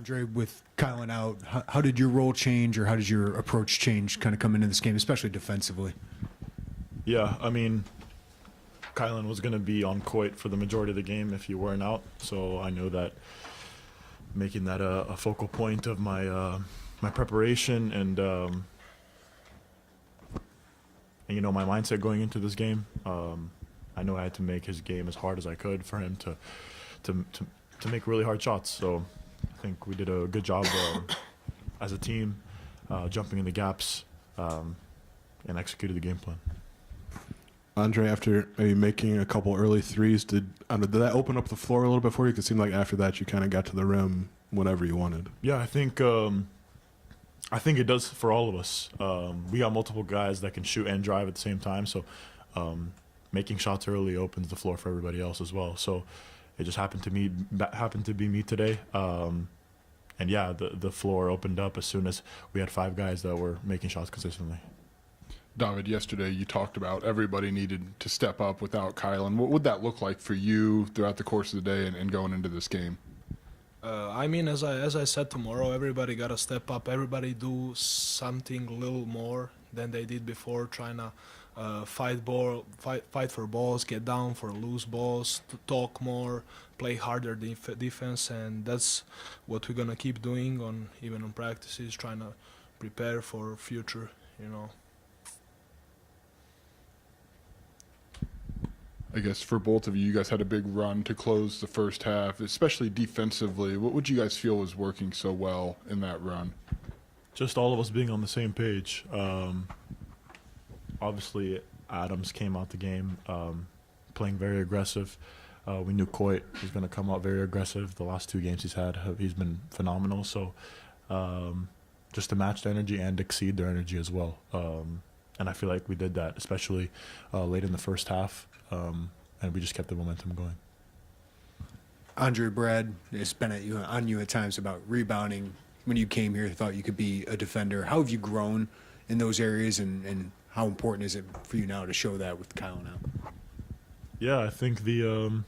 Andre, with Kylin out, how did your role change, or how did your approach change kind of come into this game, especially defensively? Yeah, I mean, Kylin was going to be on court for the majority of the game if he weren't out, so I knew that making that a focal point of my my preparation and my mindset going into this game. I know I had to make his game as hard as I could for him to make really hard shots. So I think we did a good job as a team, jumping in the gaps and executed the game plan. Andre, after maybe making a couple early threes, did that open up the floor a little bit for you? Because it seemed like after that you kind of got to the rim whenever you wanted. Yeah, I think it does for all of us. We got multiple guys that can shoot and drive at the same time, so making shots early opens the floor for everybody else as well. So it just happened to be me today. And yeah, the floor opened up as soon as we had 5 guys that were making shots consistently. David, yesterday you talked about everybody needed to step up without Kylin. What would that look like for you throughout the course of the day and going into this game? I mean, as I said tomorrow, everybody got to step up. Everybody do something a little more than they did before, trying to fight for balls, get down for loose balls, to talk more, play harder defense, and that's what we're gonna keep doing even on practices, trying to prepare for future, I guess for both of you, you guys had a big run to close the first half, especially defensively. What would you guys feel was working so well in that run? Just all of us being on the same page. Obviously, Adams came out the game playing very aggressive. We knew Coit was going to come out very aggressive. The last 2 games he's been phenomenal. So just to match their energy and exceed their energy as well. And I feel like we did that, especially late in the first half. And we just kept the momentum going. Andre, Brad, it's been on you at times about rebounding. When you came here, thought you could be a defender. How have you grown in those areas, and how important is it for you now to show that with Kyle now? Yeah, I think the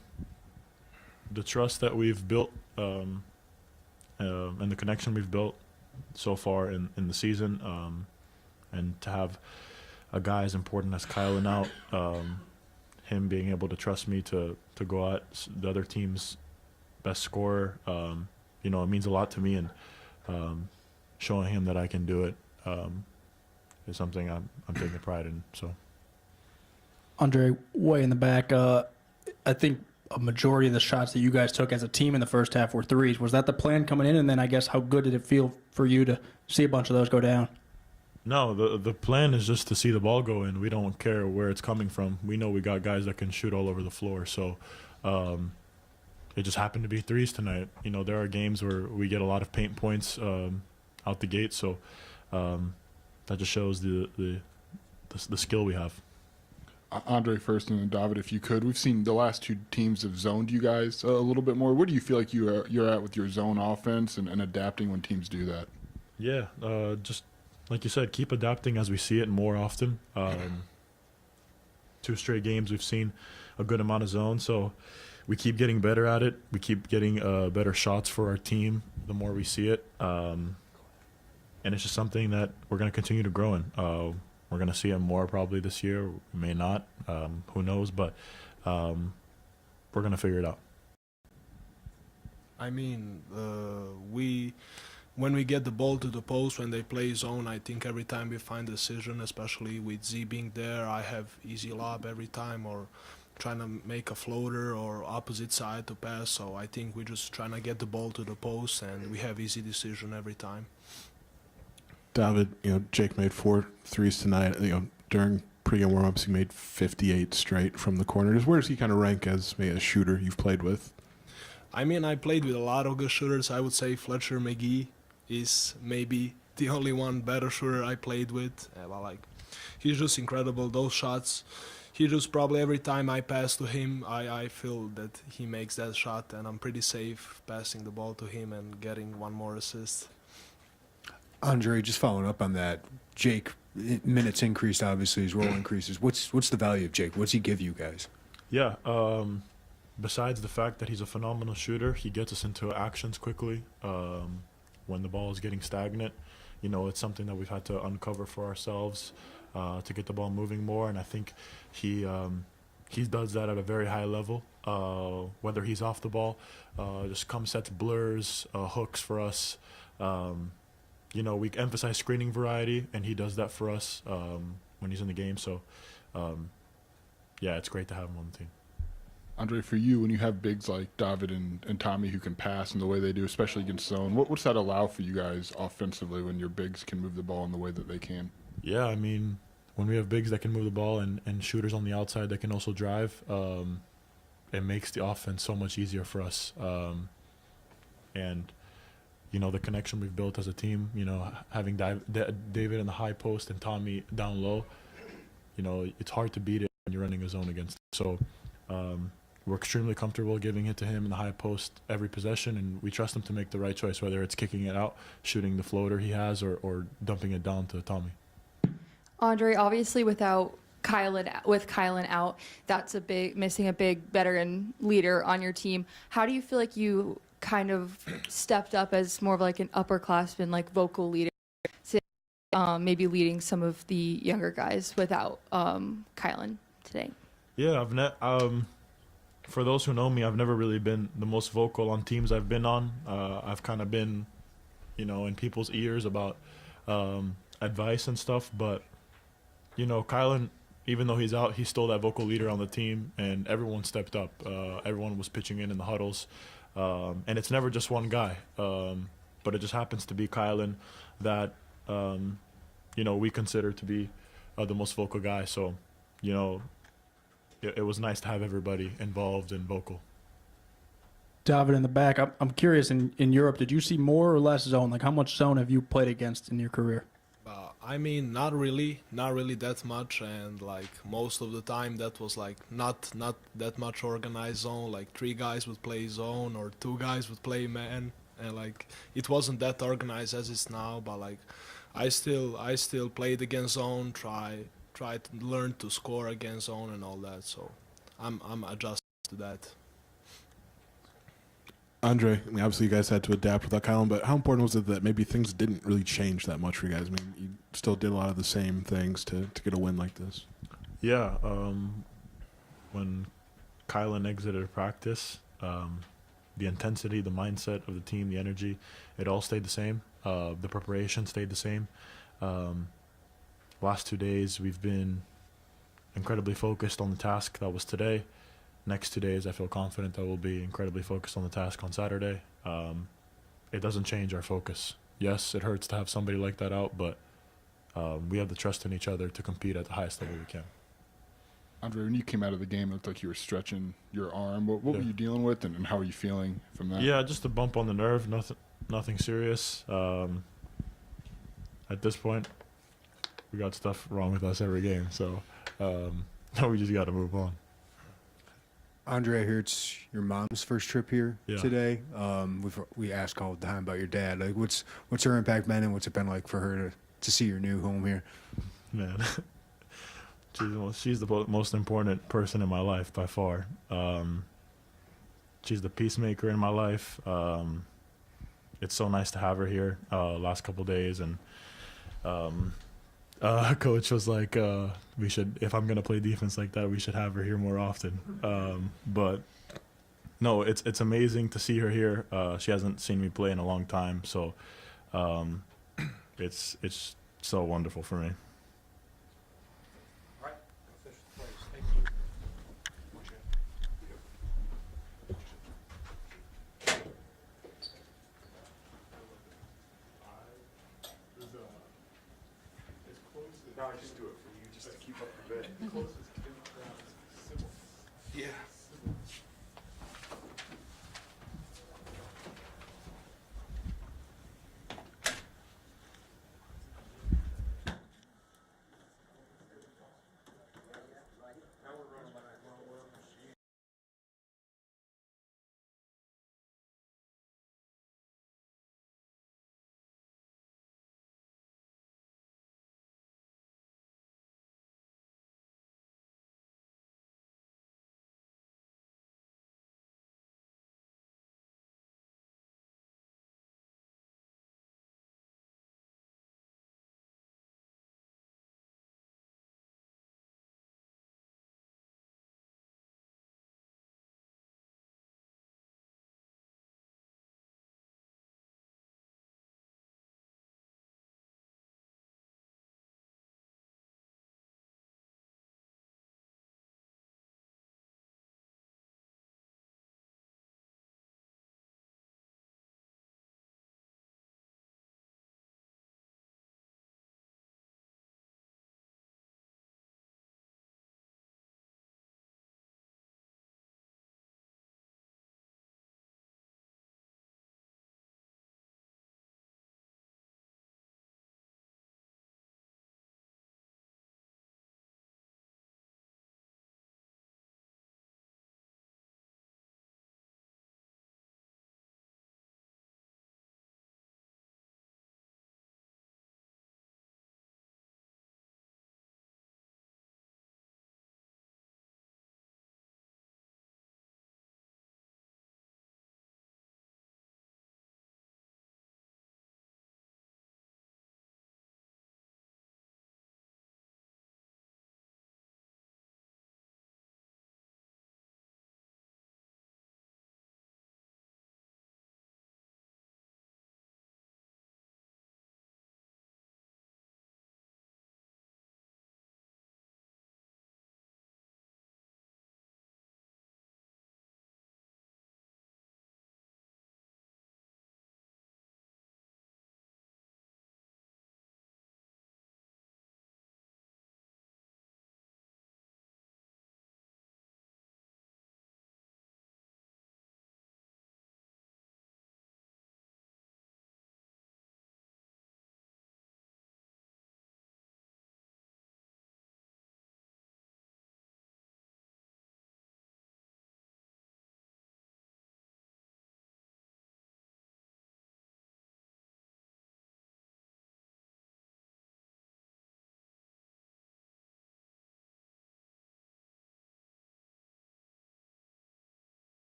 trust that we've built and the connection we've built so far in the season, and to have a guy as important as Kylin out, him being able to trust me to go at the other team's best scorer, it means a lot to me, and showing him that I can do it is something I'm taking pride in. So, Andre, way in the back, I think a majority of the shots that you guys took as a team in the first half were threes. Was that the plan coming in? And then I guess how good did it feel for you to see a bunch of those go down? No, the plan is just to see the ball go in. We don't care where it's coming from. We know we got guys that can shoot all over the floor. So it just happened to be threes tonight. There are games where we get a lot of paint points out the gate. So that just shows the skill we have. Andre first, and then David, if you could. We've seen the last 2 teams have zoned you guys a little bit more. Where do you feel like you're at with your zone offense and adapting when teams do that? Yeah, just like you said, keep adapting as we see it more often. 2 straight games we've seen a good amount of zone, so we keep getting better at it. We keep getting better shots for our team the more we see it. And it's just something that we're going to continue to grow in. We're going to see it more probably this year. We may not. Who knows? But we're going to figure it out. I mean, when we get the ball to the post, when they play zone, I think every time we find a decision, especially with Z being there, I have easy lob every time, or trying to make a floater or opposite side to pass. So I think we're just trying to get the ball to the post, and we have easy decision every time. David, Jake made 4 threes tonight. During pregame warm-ups, he made 58 straight from the corner. Where does he kind of rank as maybe a shooter you've played with? I mean, I played with a lot of good shooters. I would say Fletcher McGee is maybe the only one better shooter I played with. He's just incredible. Those shots, he just probably every time I pass to him, I feel that he makes that shot, and I'm pretty safe passing the ball to him and getting one more assist. Andre, just following up on that, Jake, minutes increased, obviously, his role increases. What's the value of Jake? What's he give you guys? Yeah, besides the fact that he's a phenomenal shooter, he gets us into actions quickly. When the ball is getting stagnant, you know, it's something that we've had to uncover for ourselves to get the ball moving more. And I think he does that at a very high level. Whether he's off the ball, just come sets, blurs, hooks for us. You know, we emphasize screening variety, and he does that for us when he's in the game. So, yeah, it's great to have him on the team. Andre, for you, when you have bigs like David and Tommy who can pass in the way they do, especially against zone, what's that allow for you guys offensively when your bigs can move the ball in the way that they can? Yeah, I mean, when we have bigs that can move the ball and shooters on the outside that can also drive, it makes the offense so much easier for us. And, you know, the connection we've built as a team, you know, having David in the high post and Tommy down low, you know, it's hard to beat it when you're running a zone against him. So we're extremely comfortable giving it to him in the high post every possession, and we trust him to make the right choice, whether it's kicking it out, shooting the floater he has, or dumping it down to Tommy. Andre, obviously with Kylin out, that's missing a big veteran leader on your team. How do you feel like you kind of stepped up as more of like an upperclassman, like vocal leader, maybe leading some of the younger guys without Kylin today? Yeah, for those who know me, I've never really been the most vocal on teams I've been on. I've kind of been, you know, in people's ears about advice and stuff. But, you know, Kylin, even though he's out, he's still that vocal leader on the team, and everyone stepped up. Everyone was pitching in the huddles. And it's never just one guy. But it just happens to be Kylin that, you know, we consider to be the most vocal guy. So, you know, it was nice to have everybody involved and vocal. David in the back, I'm curious, in Europe, did you see more or less zone? Like, how much zone have you played against in your career? I mean, not really that much, and like most of the time that was like not that much organized zone. Like 3 guys would play zone or 2 guys would play man, and like it wasn't that organized as it's now. But like I still played against zone, try to learn to score against zone and all that. So I'm adjusted to that. Andre, I mean, obviously you guys had to adapt without Kylin, but how important was it that maybe things didn't really change that much for you guys? I mean, you still did a lot of the same things to get a win like this. Yeah, when Kylin exited practice, the intensity, the mindset of the team, the energy, it all stayed the same. The preparation stayed the same. Last 2 days, we've been incredibly focused on the task that was today. Next 2 days, I feel confident that we'll be incredibly focused on the task on Saturday. It doesn't change our focus. Yes, it hurts to have somebody like that out, but we have the trust in each other to compete at the highest level we can. Andre, when you came out of the game, it looked like you were stretching your arm. What were you dealing with, and how are you feeling from that? Yeah, just a bump on the nerve, nothing serious. At this point, we got stuff wrong with us every game, so we just got to move on. Andre, I hear it's your mom's first trip here Yeah. today. We ask all the time about your dad. Like, what's her impact been, and what's it been like for her to see your new home here? Man, she's the most important person in my life by far. She's the peacemaker in my life. It's so nice to have her here last couple days, and coach was like, we should, if I'm gonna play defense like that, we should have her here more often. But no, it's amazing to see her here. She hasn't seen me play in a long time, so it's so wonderful for me. No, I just do it for you, just to keep up the bit. Yeah.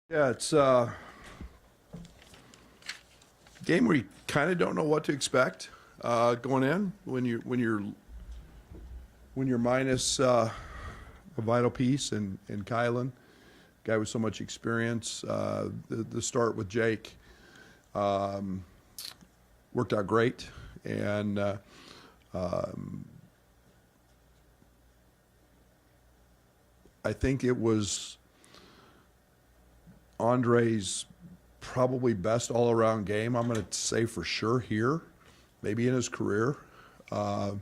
Yeah, it's game where you kind of don't know what to expect going in when you're minus a vital piece and Kylin, guy with so much experience. The start with Jake worked out great, and I think it was Andre's probably best all-around game. I'm going to say for sure here, maybe in his career. You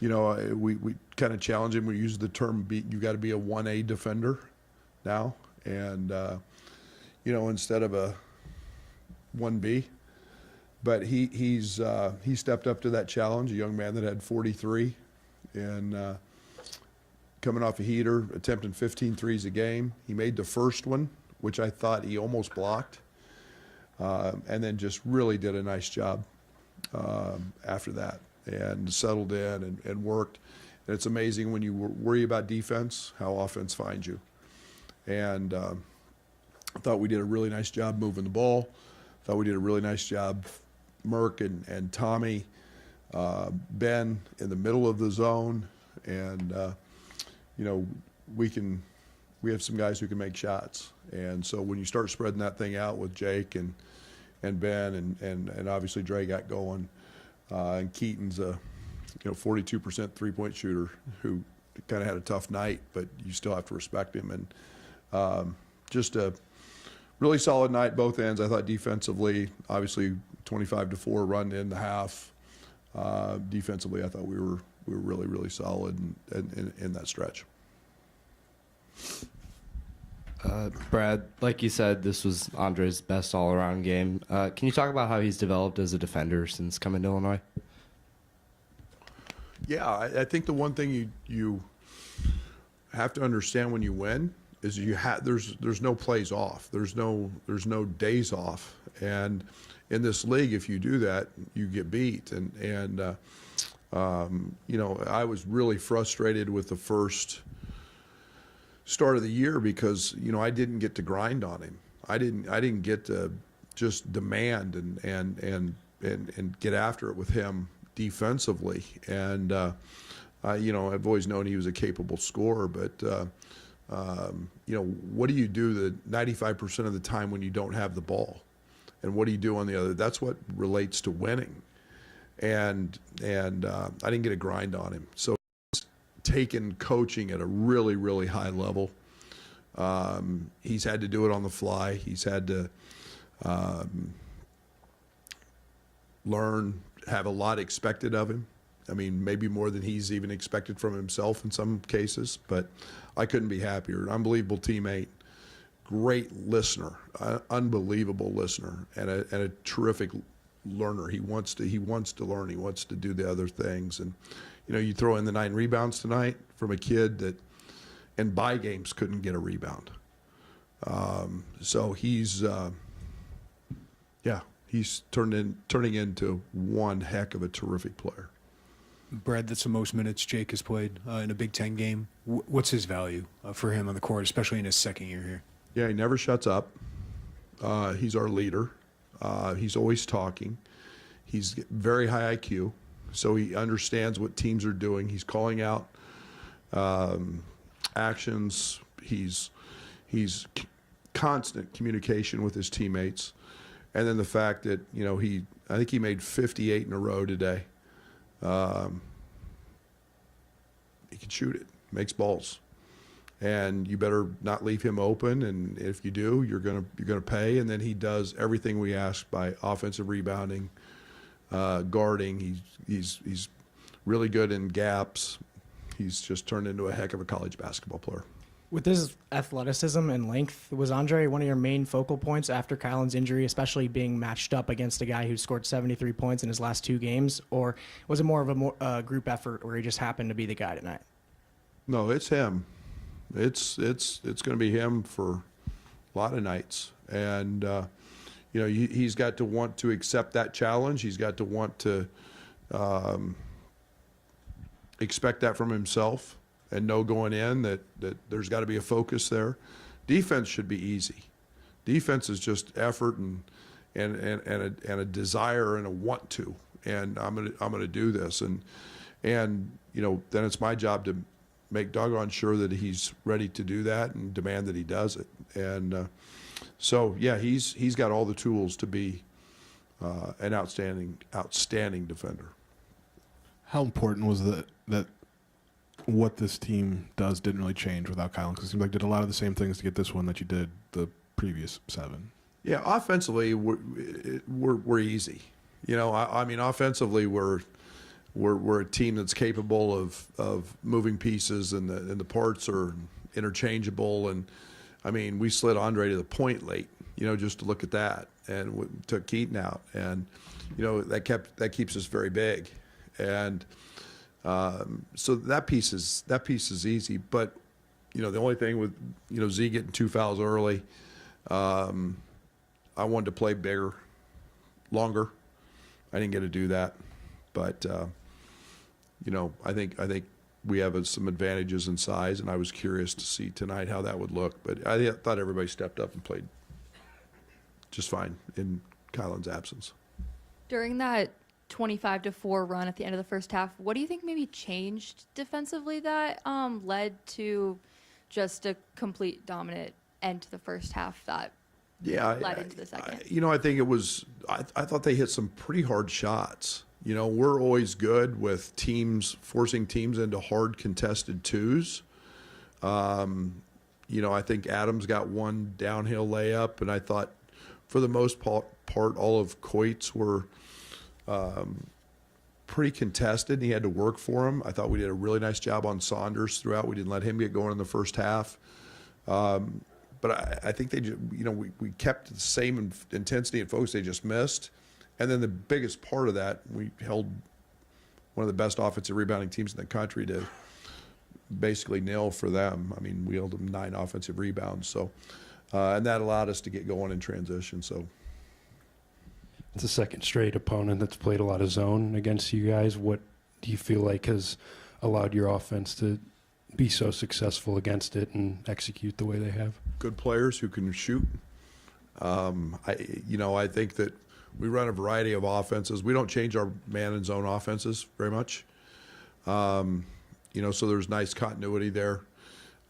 know, we kind of challenge him. We use the term you got to be a 1A defender now, and you know, instead of a 1B. But he stepped up to that challenge. A young man that had 43, and coming off a heater, attempting 15 threes a game. He made the first one, which I thought he almost blocked, and then just really did a nice job after that, and settled in and worked. And it's amazing when you worry about defense, how offense finds you. And I thought we did a really nice job moving the ball. I thought we did a really nice job, Merck and Tommy, Ben in the middle of the zone, and you know, we have some guys who can make shots. And so when you start spreading that thing out with Jake and Ben and obviously Dre got going, and Keaton's a 42% three-point shooter who kind of had a tough night, but you still have to respect him. And just a really solid night, both ends. I thought defensively, obviously 25-4 run in the half. Defensively, I thought we were really, really solid in that stretch. Brad, like you said, this was Andre's best all-around game. Can you talk about how he's developed as a defender since coming to Illinois? Yeah, I think the one thing you have to understand when you win is there's no plays off. There's no days off. And in this league, if you do that, you get beat. And you know, I was really frustrated with the first start of the year because, you know, I didn't get to grind on him. I didn't get to just demand and get after it with him defensively. And you know, I've always known he was a capable scorer, but you know, what do you do the 95% of the time when you don't have the ball? And what do you do on the other? That's what relates to winning. And I didn't get a grind on him. So he's taken coaching at a really, really high level. He's had to do it on the fly. He's had to learn, have a lot expected of him. I mean, maybe more than he's even expected from himself in some cases, but I couldn't be happier. An unbelievable teammate, great listener, unbelievable listener, and a terrific learner. He wants to learn. He wants to do the other things. And, you know, you throw in the 9 rebounds tonight from a kid that in bye games couldn't get a rebound. So he's, he's turning into one heck of a terrific player. Brad, that's the most minutes Jake has played in a Big Ten game. What's his value for him on the court, especially in his second year here? Yeah, he never shuts up. He's our leader. He's always talking. He's very high IQ, so he understands what teams are doing. He's calling out actions. He's constant communication with his teammates. And then the fact that, you know, I think he made 58 in a row today. He can shoot it, makes balls, and you better not leave him open. And if you do, you're gonna pay. And then he does everything we ask by offensive rebounding, guarding. He's really good in gaps. He's just turned into a heck of a college basketball player. With his athleticism and length, was Andre one of your main focal points after Kylin's injury, especially being matched up against a guy who scored 73 points in his last 2 games? Or was it more of a group effort where he just happened to be the guy tonight? No, it's him. It's going to be him for a lot of nights. And, you know, he's got to want to accept that challenge. He's got to want to expect that from himself. And know going in that there's got to be a focus there. Defense should be easy. Defense is just effort and a desire and a want to. And I'm gonna do this. And then it's my job to make doggone sure that he's ready to do that and demand that he does it. And so yeah, he's got all the tools to be an outstanding defender. How important was that what this team does didn't really change without Kylin? Because it seemed like did a lot of the same things to get this one that you did the previous 7. Yeah, offensively we're easy. I mean, offensively we're a team that's capable of moving pieces, and the parts are interchangeable. And I mean, we slid Andre to the point late, just to look at that, and took Keaton out, and that keeps us very big. And so that piece is easy. But the only thing with Z getting 2 fouls early, I wanted to play bigger, longer. I didn't get to do that, but I think we have some advantages in size, and I was curious to see tonight how that would look. But I thought everybody stepped up and played just fine in Kylin's absence. During that 25-4 run at the end of the first half, what do you think maybe changed defensively that led to just a complete dominant end to the first half that led into the second? I think it was. I thought they hit some pretty hard shots. We're always good with teams forcing teams into hard contested twos. I think Adams got one downhill layup, and I thought for the most part all of Coit's were pretty contested, and he had to work for him. I thought we did a really nice job on Saunders throughout. We didn't let him get going in the first half. But I think they, we kept the same intensity and focus. They just missed. And then the biggest part of that, we held one of the best offensive rebounding teams in the country to basically nil for them. I mean, we held them 9 offensive rebounds. So, and that allowed us to get going in transition. So it's a second straight opponent that's played a lot of zone against you guys. What do you feel like has allowed your offense to be so successful against it and execute the way they have? Good players who can shoot. I think that we run a variety of offenses. We don't change our man and zone offenses very much. So there's nice continuity there.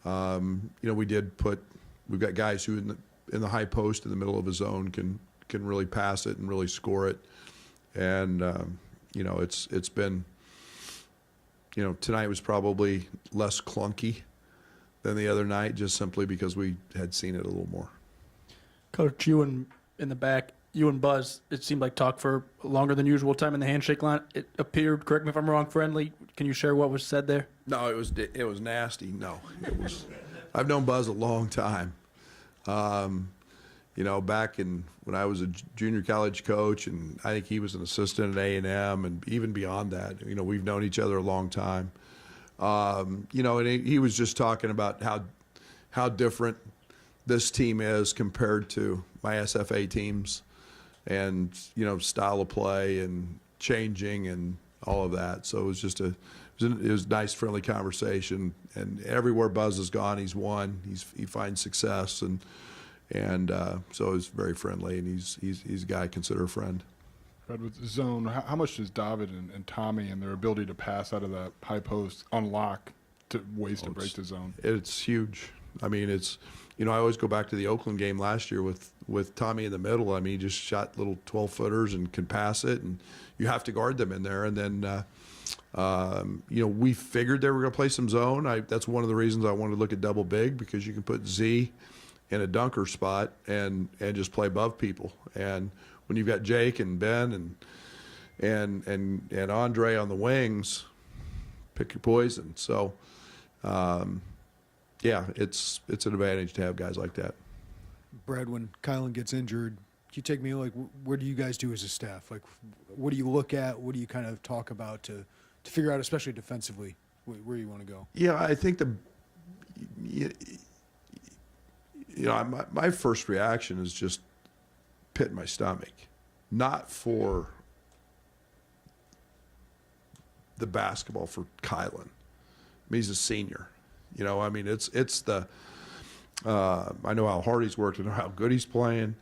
We've got guys who in the high post in the middle of a zone can really pass it and really score it. And it's been, tonight was probably less clunky than the other night, just simply because we had seen it a little more. Coach, you and in the back, you and Buzz, it seemed like talk for longer than usual time in the handshake line. It appeared, correct me if I'm wrong, friendly. Can you share what was said there? No, it was nasty. No, it was. I've known Buzz a long time. Back when I was a junior college coach, and I think he was an assistant at A&M, and even beyond that, we've known each other a long time. And he was just talking about how different this team is compared to my SFA teams, and style of play and changing and all of that. So it was just it was a nice, friendly conversation. And everywhere Buzz has gone, he's won. He finds success, and so it's very friendly. And he's a guy I consider a friend. Fred, with zone, how much does David and Tommy and their ability to pass out of that high post unlock to ways to break the zone? It's huge. I mean, I always go back to the Oakland game last year with Tommy in the middle. I mean, he just shot little 12-footers and can pass it, and you have to guard them in there. And then, we figured they were going to play some zone. That's one of the reasons I wanted to look at double big, because you can put Z in a dunker spot and just play above people. And when you've got Jake and Ben and Andre on the wings, pick your poison. So, it's an advantage to have guys like that. Brad, when Kylin gets injured, can you take me, where do you guys do as a staff? What do you look at? What do you kind of talk about to figure out, especially defensively, where you want to go? Yeah, I think my first reaction is just pit in my stomach, not for the basketball, for Kylin. I mean, he's a senior. It's I know how hard he's worked. I know how good he's playing.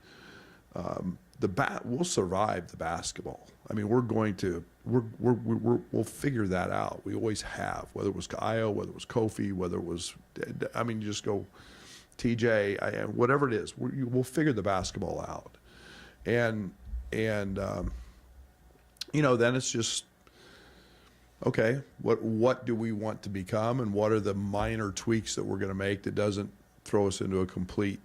We'll survive the basketball. I mean, we'll figure that out. We always have, whether it was Io, whether it was Kofi, whether it was, I mean, you just go TJ, whatever it is, we'll figure the basketball out. And you know, then it's just, okay, what do we want to become, and what are the minor tweaks that we're going to make that doesn't throw us into a complete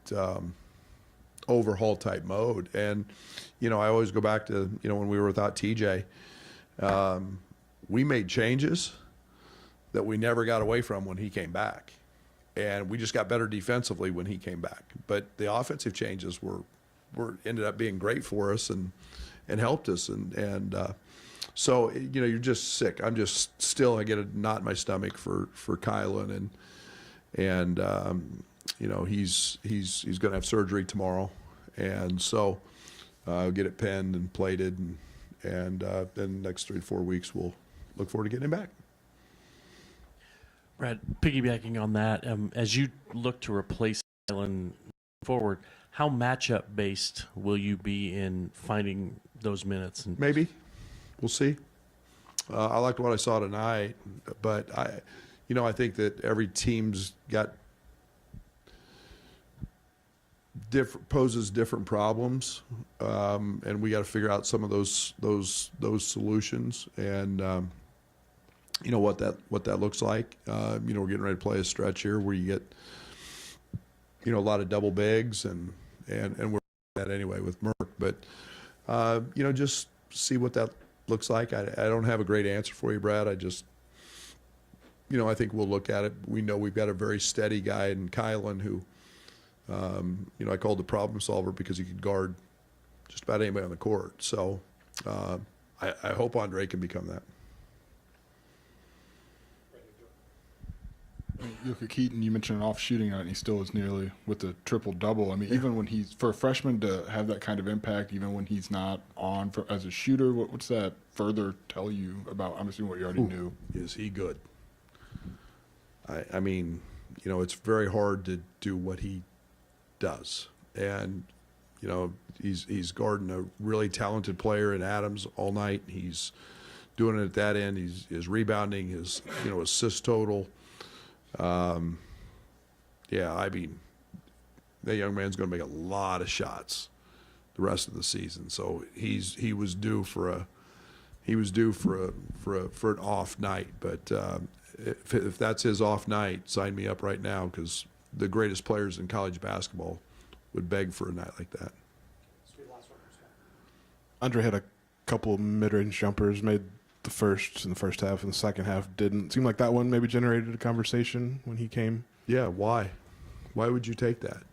overhaul type mode. And you know, I always go back to, you know, when we were without TJ, we made changes that we never got away from when he came back, and we just got better defensively when he came back. But the offensive changes were ended up being great for us and helped us. And so, you know, you're just sick. I'm just still, I get a knot in my stomach for Kylin, and you know, he's going to have surgery tomorrow, and so I'll get it penned and plated, and then the next 3 to 4 weeks we'll look forward to getting him back. Brad, piggybacking on that, as you look to replace Kylin forward, how matchup based will you be in finding those minutes? And maybe we'll see. I liked what I saw tonight, but I think that every team's got poses different problems, and we got to figure out some of those solutions, and you know what that looks like. You know, we're getting ready to play a stretch here where you get, you know, a lot of double bigs, and we're that anyway with Merck, but you know, just see what that looks like. I don't have a great answer for you, Brad. I just, you know, I think we'll look at it. We know we've got a very steady guy in Kylin who, you know, I called the problem solver because he could guard just about anybody on the court. So I hope Andre can become that. Kylin, you mentioned an off shooting night, and he still is nearly with the triple-double. I mean, even when he's, for a freshman to have that kind of impact, even when he's not on as a shooter, what's that further tell you about, I'm assuming, what you already knew? Is he good? I mean, you know, it's very hard to do what he does. And, you know, he's guarding a really talented player in Adams all night. He's doing it at that end. His rebounding, his, you know, assist total. Yeah, I mean, that young man's going to make a lot of shots the rest of the season. So he was due for an off night. But if that's his off night, sign me up right now, because the greatest players in college basketball would beg for a night like that. Andre had a couple of mid-range jumpers, made the first in the first half, and the second half didn't. Seemed like that one maybe generated a conversation when he came. Yeah, why? Why would you take that?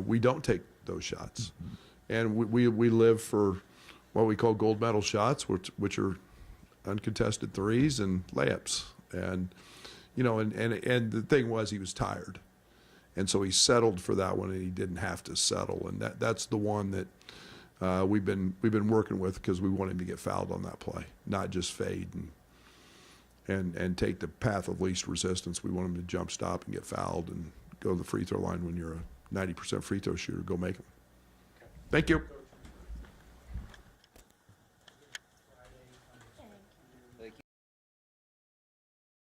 We don't take those shots. And we live for what we call gold medal shots, which are uncontested threes and layups. And, you know, and the thing was, he was tired. And so he settled for that one, and he didn't have to settle. And that's the one that we've been working with, because we want him to get fouled on that play, not just fade and take the path of least resistance. We want him to jump stop and get fouled and go to the free throw line when you're a 90% free throw shooter. Go make them. Thank you.